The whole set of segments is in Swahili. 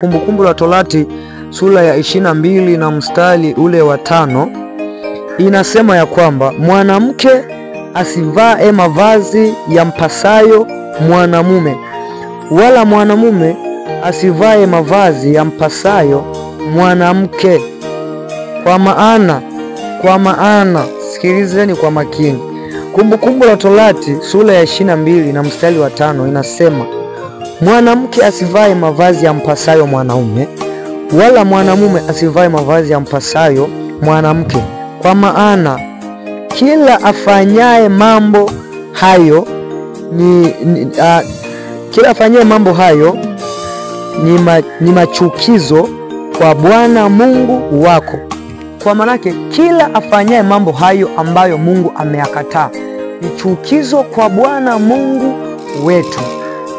Kumbukumbu la Torati sura ya 22 na mstari ule wa 5 inasema ya kwamba mwanamke asivae mavazi yampasayo mwanamume, wala mwanamume asivae mavazi yampasayo mwanamke. Kwa maana sikilizeni kwa makini. Kumbukumbu la Torati sura ya 22 na mstari wa 5 inasema mwanamke asivae mavazi yampasayo mwanaume, wala mwanamume asivae mavazi yampasayo mwanamke. Kwa maana kila afanyaye mambo hayo ni machukizo kwa Bwana Mungu wako. Kwa manake kila afanyaye mambo hayo ambayo Mungu ameyakataa ni chukizo kwa Bwana Mungu wetu.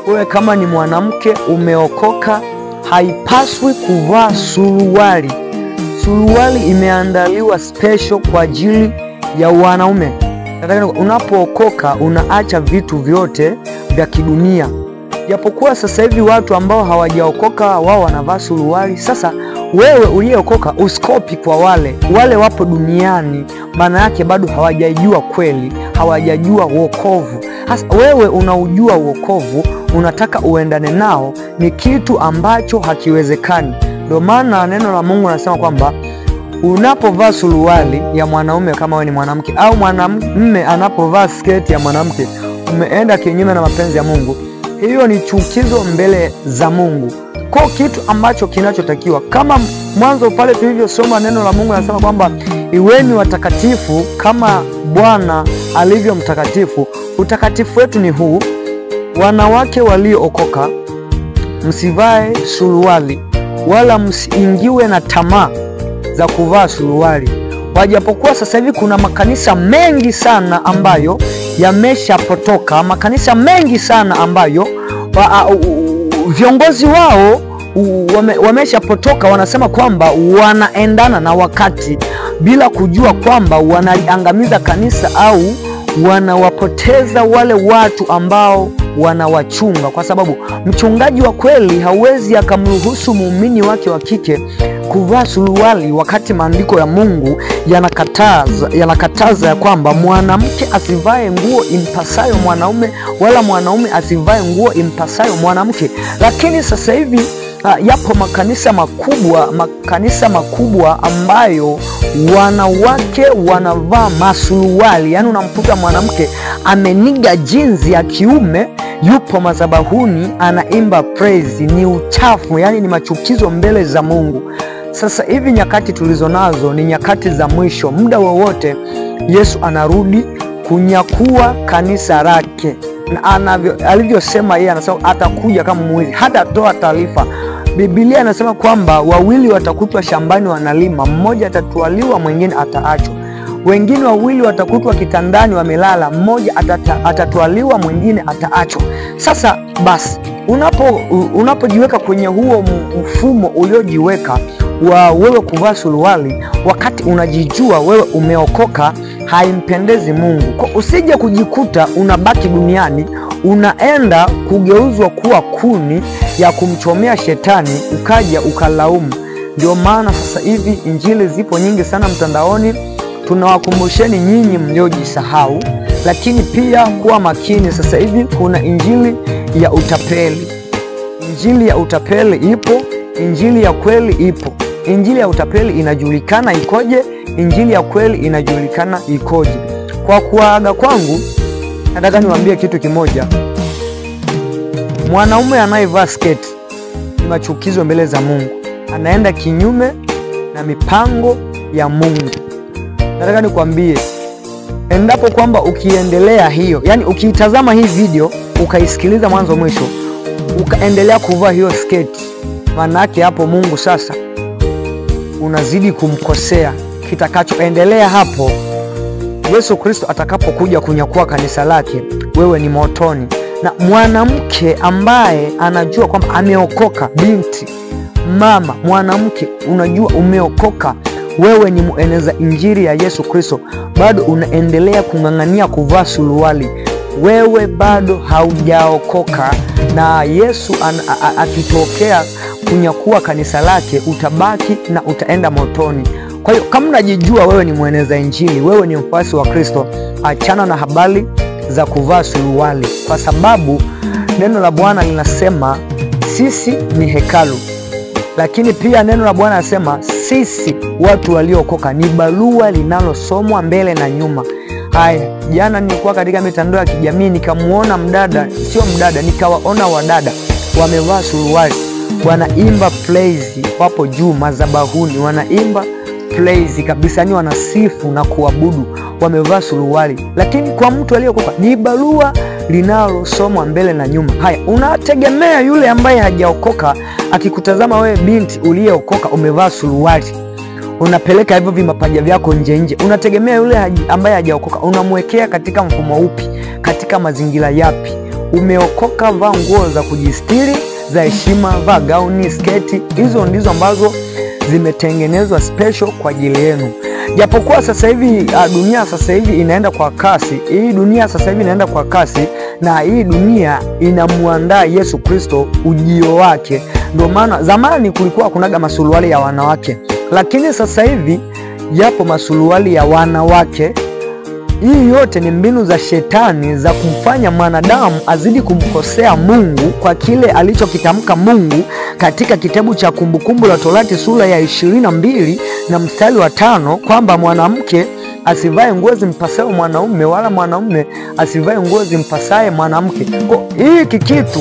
Wewe kama ni mwanamke umeokoka, haipaswi kuvaa suruali. Suruali imeandaliwa special kwa ajili ya wanaume. Unapookoka unaacha vitu vyote vya kidunia. Japokuwa sasa hivi watu ambao hawajaokoka wao wanavaa suruali. Sasa wewe uliyeokoka usikopi kwa wale wapo duniani, maana yake bado hawajajua kweli, hawajajua wokovu. Hasa wewe unaujua wokovu, unataka uendane nao, ni kitu ambacho hakiwezekani. Ndio maana neno la Mungu linasema kwamba unapovaa suruali ya mwanaume kama wewe ni mwanamke, au mwanamume anapovaa sketi ya mwanamke, umeenda kinyume na mapenzi ya Mungu. Hiyo ni chukizo mbele za Mungu. Kwa kitu ambacho kinachotakiwa, kama mwanzo pale tulivyosoma neno la Mungu linasema kwamba iweni watakatifu kama Bwana alivyo mtakatifu. Utakatifu wetu ni huu: wanawake waliookoka msivae suruali, wala msiingiwe na tamaa za kuvaa suruali. Wajapokuwa sasa hivi kuna makanisa mengi sana ambayo yameshapotoka, makanisa mengi sana ambayo viongozi wao wameshapotoka, wanasema kwamba wanaendana na wakati bila kujua kwamba wanaliangamiza kanisa au wanawapoteza wale watu ambao wanawachunga, kwa sababu mchungaji wa kweli hawezi akamruhusu muumini wake wa kike kuvaa suruali, wakati maandiko ya Mungu yanakataza ya kwamba mwanamke asivae nguo impasayo mwanaume, wala mwanaume asivae nguo impasayo mwanamke. Lakini sasa hivi yapo makanisa makubwa ambayo wanawake wanavaa masuruali. Yani unamkuta mwanamke ameniga jinsi ya kiume, yupo madhabahuni anaimba praise. Ni uchafu, yani ni machukizo mbele za Mungu. Sasa hivi nyakati tulizo nazo ni nyakati za mwisho. Muda wowote Yesu anarudi kunyakua kanisa lake, na alivyosema yeye, anasema atakuja kama mwizi, hata toa taarifa. Biblia inasema kwamba wawili watakutwa shambani wanalima, mmoja atatwaliwa, mwingine ataachwa. Wengine wawili watakutwa kitandani wamelala, mmoja atatwaliwa, mwingine ataachwa. Sasa basi, unapojiweka kwenye huo mfumo uliojiweka wa wewe kuvaa suruali, wakati unajijua wewe umeokoka, haimpendezi Mungu. Kwa usije kujikuta unabaki duniani, unaenda kugeuzwa kuwa kuni ya kumchomea shetani, ukaja ukalaumu. Ndio maana sasa hivi injili zipo nyingi sana mtandaoni. Tunawakumbusheni nyinyi mliojisahau, lakini pia kuwa makini. Sasa hivi kuna injili ya utapeli. Injili ya utapeli ipo, injili ya kweli ipo. Injili ya utapeli inajulikana ikoje, injili ya kweli inajulikana ikoje. Kwa kuaga kwangu, nataka niwaambie kitu kimoja: mwanaume anayevaa sketi ni machukizo mbele za Mungu, anaenda kinyume na mipango ya Mungu. Nataka nikwambie, endapo kwamba ukiendelea hiyo, yani ukiitazama hii video ukaisikiliza mwanzo mwisho, ukaendelea kuvaa hiyo sketi, maana yake hapo Mungu sasa unazidi kumkosea. Kitakachoendelea hapo, Yesu Kristo atakapokuja kunyakua kanisa lake, wewe ni motoni. Na mwanamke ambaye anajua kwamba ameokoka, binti, mama, mwanamke, unajua umeokoka, wewe ni mueneza injili ya Yesu Kristo, bado unaendelea kung'ang'ania kuvaa suruali, wewe bado haujaokoka, na Yesu akitokea kunyakua kanisa lake, utabaki na utaenda motoni. Kwa hiyo kama unajijua wewe ni mweneza injili, wewe ni mfuasi wa Kristo, achana na habari za kuvaa suruali, kwa sababu neno la Bwana linasema sisi ni hekalu. Lakini pia neno la Bwana linasema sisi watu waliokoka ni barua linalosomwa mbele na nyuma. Haya, jana nilikuwa katika mitandao ya kijamii nikamuona nikawaona wadada wamevaa suruali, wanaimba praise wapo juu madhabahuni, wanaimba praise kabisa, ni wanasifu na kuabudu, wamevaa suruali. Lakini kwa mtu aliyeokoka ni barua linalosomwa mbele na nyuma. Haya, unategemea yule ambaye hajaokoka akikutazama wewe binti uliyeokoka umevaa suruali, unapeleka hivyo vimapaja vyako nje, unategemea yule ambaye hajaokoka unamwekea katika mfumo upi, katika mazingira yapi? Umeokoka, vaa nguo za kujistiri za heshima, vaa gauni, sketi. Hizo ndizo ambazo zimetengenezwa special kwa ajili yenu. Japokuwa sasa hivi dunia sasa hivi inaenda kwa kasi. Hii dunia sasa hivi inaenda kwa kasi, na hii dunia inamuandaa Yesu Kristo ujio wake. Ndio maana zamani kulikuwa kunaga masuruali ya wanawake, lakini sasa hivi yapo masuruali ya wanawake. Hii yote ni mbinu za shetani za kumfanya mwanadamu azidi kumkosea Mungu kwa kile alichokitamka Mungu katika kitabu cha Kumbukumbu la Torati sura ya 22 na mstari wa 5, kwamba mwanamke asivae nguo zimpasayo mwanaume, wala mwanaume asivae nguo zimpasaye mwanamke. Kwa hii kitu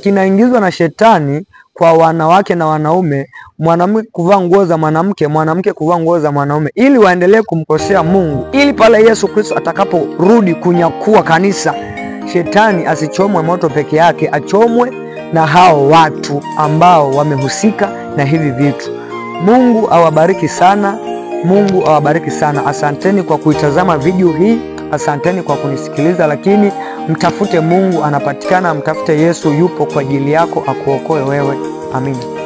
kinaingizwa na shetani kwa wanawake na wanaume, mwanamke kuvaa nguo za mwanamke, mwanamke kuvaa nguo za mwanaume, ili waendelee kumkosea Mungu, ili pale Yesu Kristo atakaporudi kunyakua kanisa, shetani asichomwe moto peke yake, achomwe na hao watu ambao wamehusika na hivi vitu. Mungu awabariki sana. Mungu awabariki sana. Asanteni kwa kuitazama video hii. Asanteni kwa kunisikiliza, lakini mtafute Mungu, anapatikana. Mtafute Yesu, yupo kwa ajili yako akuokoe wewe. Amina.